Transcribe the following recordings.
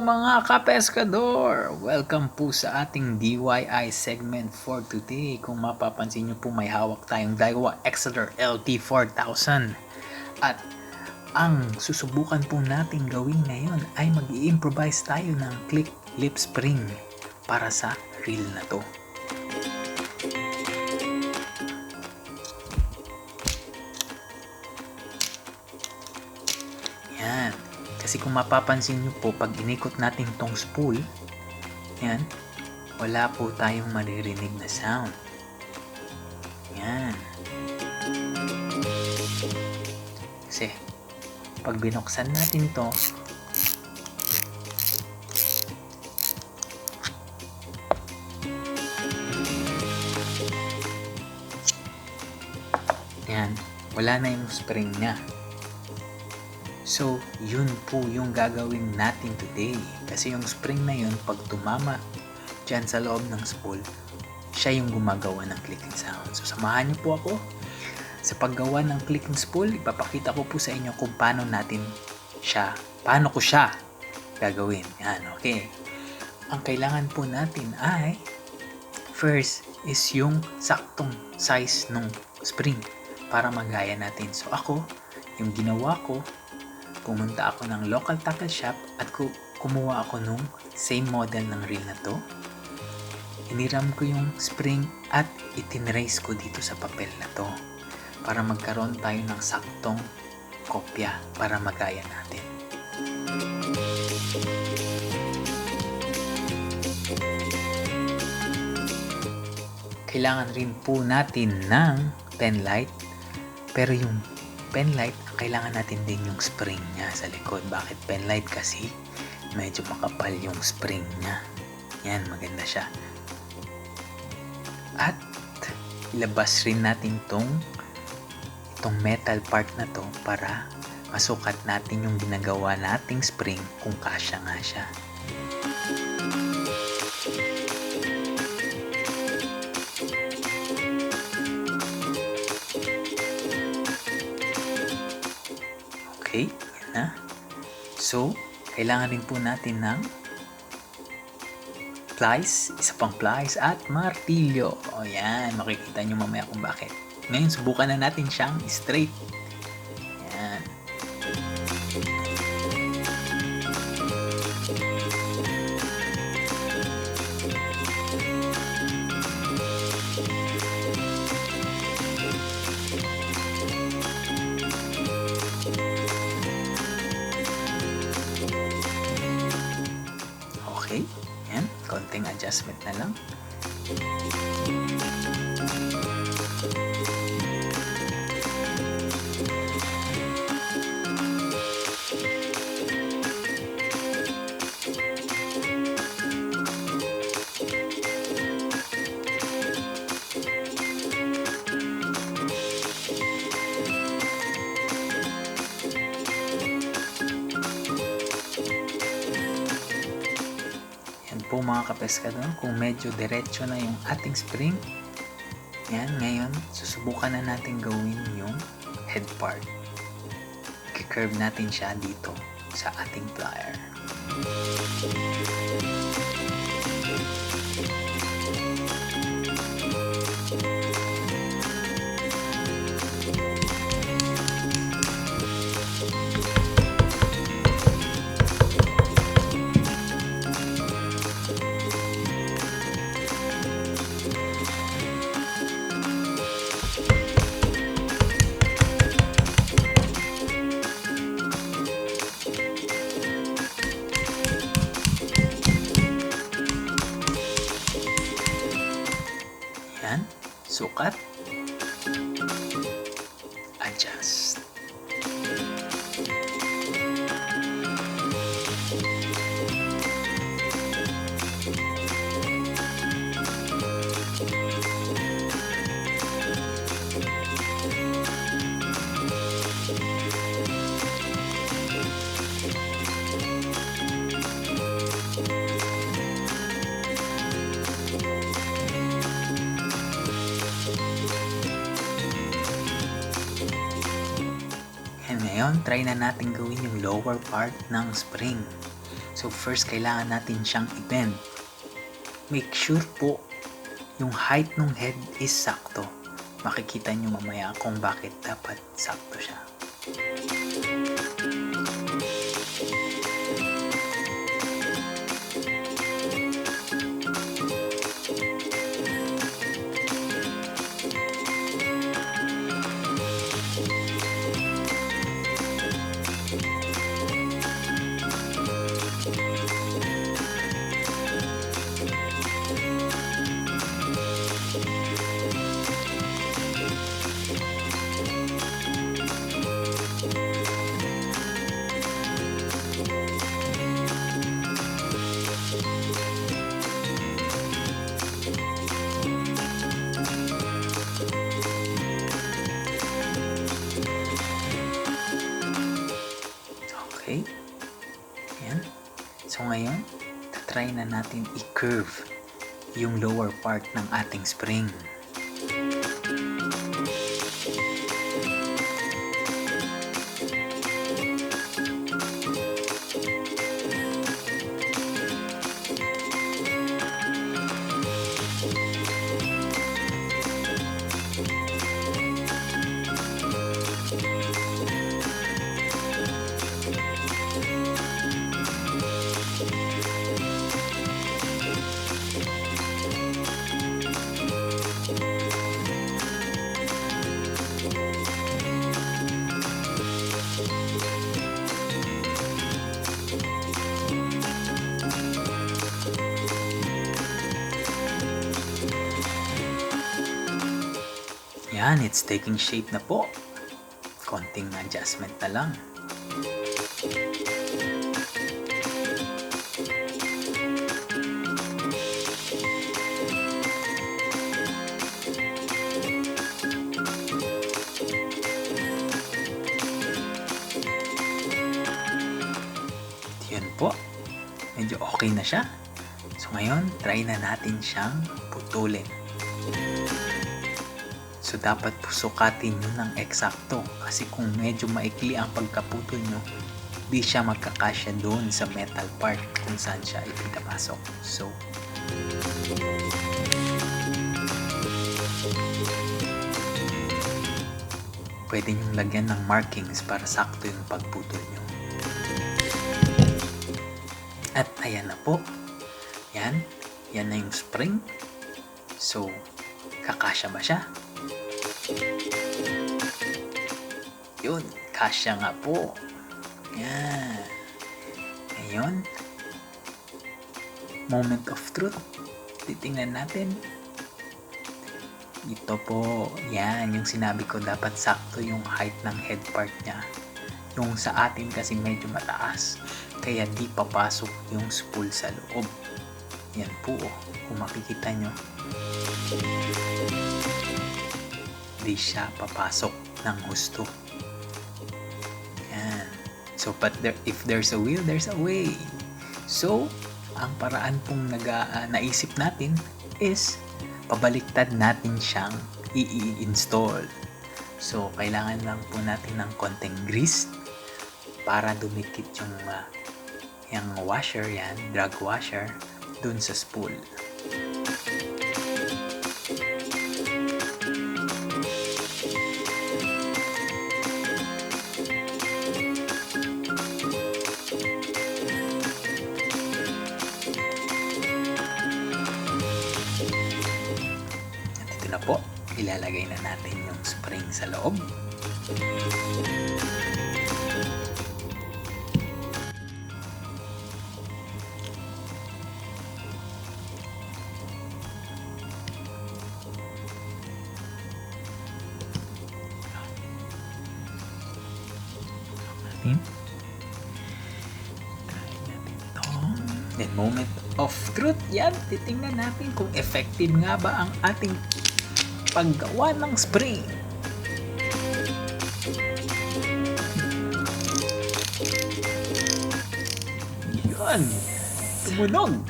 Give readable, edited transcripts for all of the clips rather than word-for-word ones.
mga ka-Pescador! Welcome po sa ating DIY segment for today. Kung mapapansin nyo po, may hawak tayong DAIWA EXELLER LT 4000. At ang susubukan po natin gawin ngayon ay mag-i-improvise tayo ng click lip spring para sa reel na to. Yan. Kasi kung mapapansin nyo po, pag inikot natin tong spool, yan, wala po tayong maririnig na sound. Yan. Kasi, pag binuksan natin to, yan, wala na yung spring niya. So, yun po yung gagawin natin today. Kasi yung spring na yun, pag tumama dyan sa loob ng spool, siya yung gumagawa ng clicking sound. So, samahan niyo po ako sa paggawa ng clicking spool. Ipapakita ko po sa inyo kung paano ko siya gagawin. Yan, okay. Ang kailangan po natin ay, first is yung saktong size ng spring para magaya natin. So, ako, yung ginawa ko, pumunta ako ng local tackle shop at kumuha ako nung same model ng reel na to. Iniram ko yung spring at itinrace ko dito sa papel na to para magkaroon tayo ng saktong kopya para magaya natin. Kailangan rin po natin ng penlight, pero yung penlight, kailangan natin din yung spring niya sa likod. Bakit penlight? Kasi medyo makapal yung spring niya. Yan, maganda siya. At ilabas rin natin itong metal part na to para masukat natin yung ginagawa nating spring kung kasya nga siya. Okay, yan na. So, kailangan rin po natin ng plies, isa pang plies at martilyo. O yan, makikita nyo mamaya kung bakit. Ngayon, subukan na natin siyang straight. Yan. Okay, yan, konting adjustment na lang. Po mga kapeskador, kung medyo diretso na yung ating spring, yan, ngayon susubukan na natin gawin yung head part. I-curve natin siya dito sa ating plier. Sukat, adjust. Ngayon, try na natin gawin yung lower part ng spring. So, So first, kailangan natin siyang i-bend. Make sure po yung height ng head is sakto. Makikita nyo mamaya kung bakit dapat sakto siya. Okay. Ayan. So ngayon, try na natin i-curve yung lower part ng ating spring. Yan, it's taking shape na po. Konting adjustment na lang. Yun po. Medyo okay na siya. So ngayon, try na natin siyang putulin. So dapat po sukatin nyo ng eksakto kasi kung medyo maikli ang pagkaputol nyo, di siya magkakasya doon sa metal part kung saan siya ipinapasok. So pwede nyo lagyan ng markings para sakto yung pagputol nyo. At ayan na po. Yan na yung spring. So kakasya ba siya? Yun, kasya nga po. Yan. Ngayon, moment of truth. Titingnan natin. Ito po, yan, yung sinabi ko, dapat sakto yung height ng head part niya. Yung sa atin kasi medyo mataas, kaya di papasok yung spool sa loob. Yan po, kung makikita nyo. Di siya papasok ng husto. Yan. So, but if there's a will, there's a way. So, ang paraan pong naisip natin is pabaliktad natin siyang i-install. So, kailangan lang po natin ng konting grease para dumikit yung washer yan, drag washer, dun sa spool. Na po, ilalagay na natin yung spring sa loob. Try natin ito. Then moment of truth. Yan, titingnan natin kung effective nga ba ang ating paggawa ng spring. Yun, tumunog.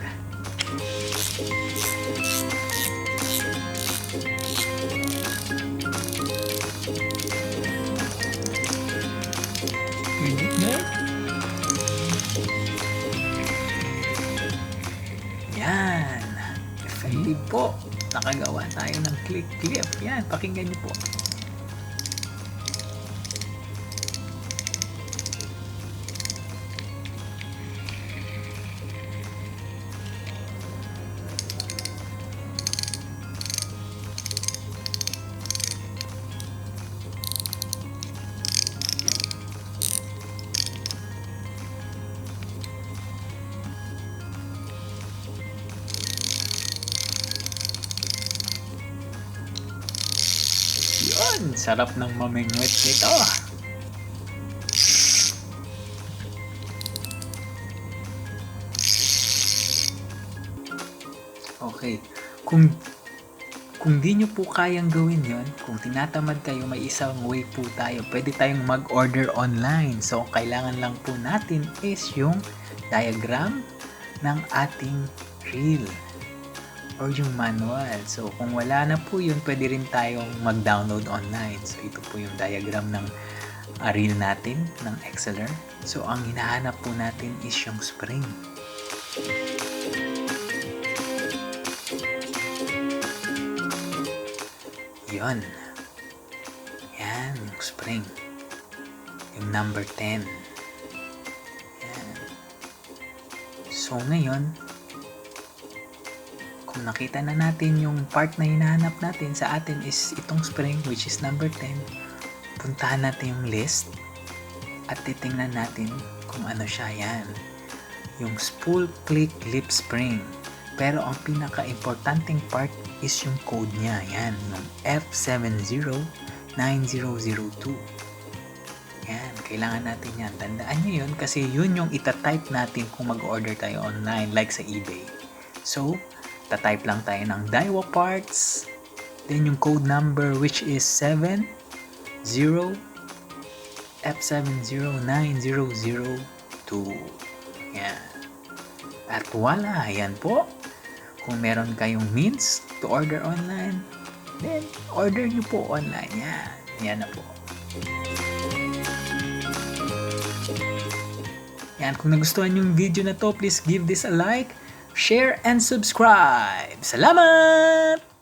nakagawa tayo ng click clip. Yan, pakinggan niyo po. Yun, sarap ng mamingwit nito. Okay, kung di nyo po kayang gawin yon, kung tinatamad kayo, may isang way po tayo. Pwede tayong mag-order online. So, kailangan lang po natin is yung diagram ng ating reel or yung manual. So, kung wala na po yun, pwede rin tayong mag-download online. So, ito po yung diagram ng reel natin, ng Exceller. So, ang hinahanap po natin is yung spring. Yun. Yan, yung spring. Yung number 10. Yan. So, ngayon, kung nakita na natin yung part na hinahanap natin sa atin is itong spring, which is number 10, puntahan natin yung list at titingnan natin kung ano siya. Yan, yung spool click lip spring. Pero ang pinaka-importanting part is yung code niya. Yan, yung F709002. Yan, kailangan natin yan. Tandaan nyo yun kasi yun yung itatype natin kung mag-order tayo online like sa eBay. So, tatype lang tayo ng DAIWA parts, then yung code number which is 70 F709002. Yan. At wala, yan po. Kung meron kayong means to order online, then order nyo po online. Yan. Yan na po. Yan. Kung nagustuhan yung video na to, please give this a like, share, and subscribe. Salamat!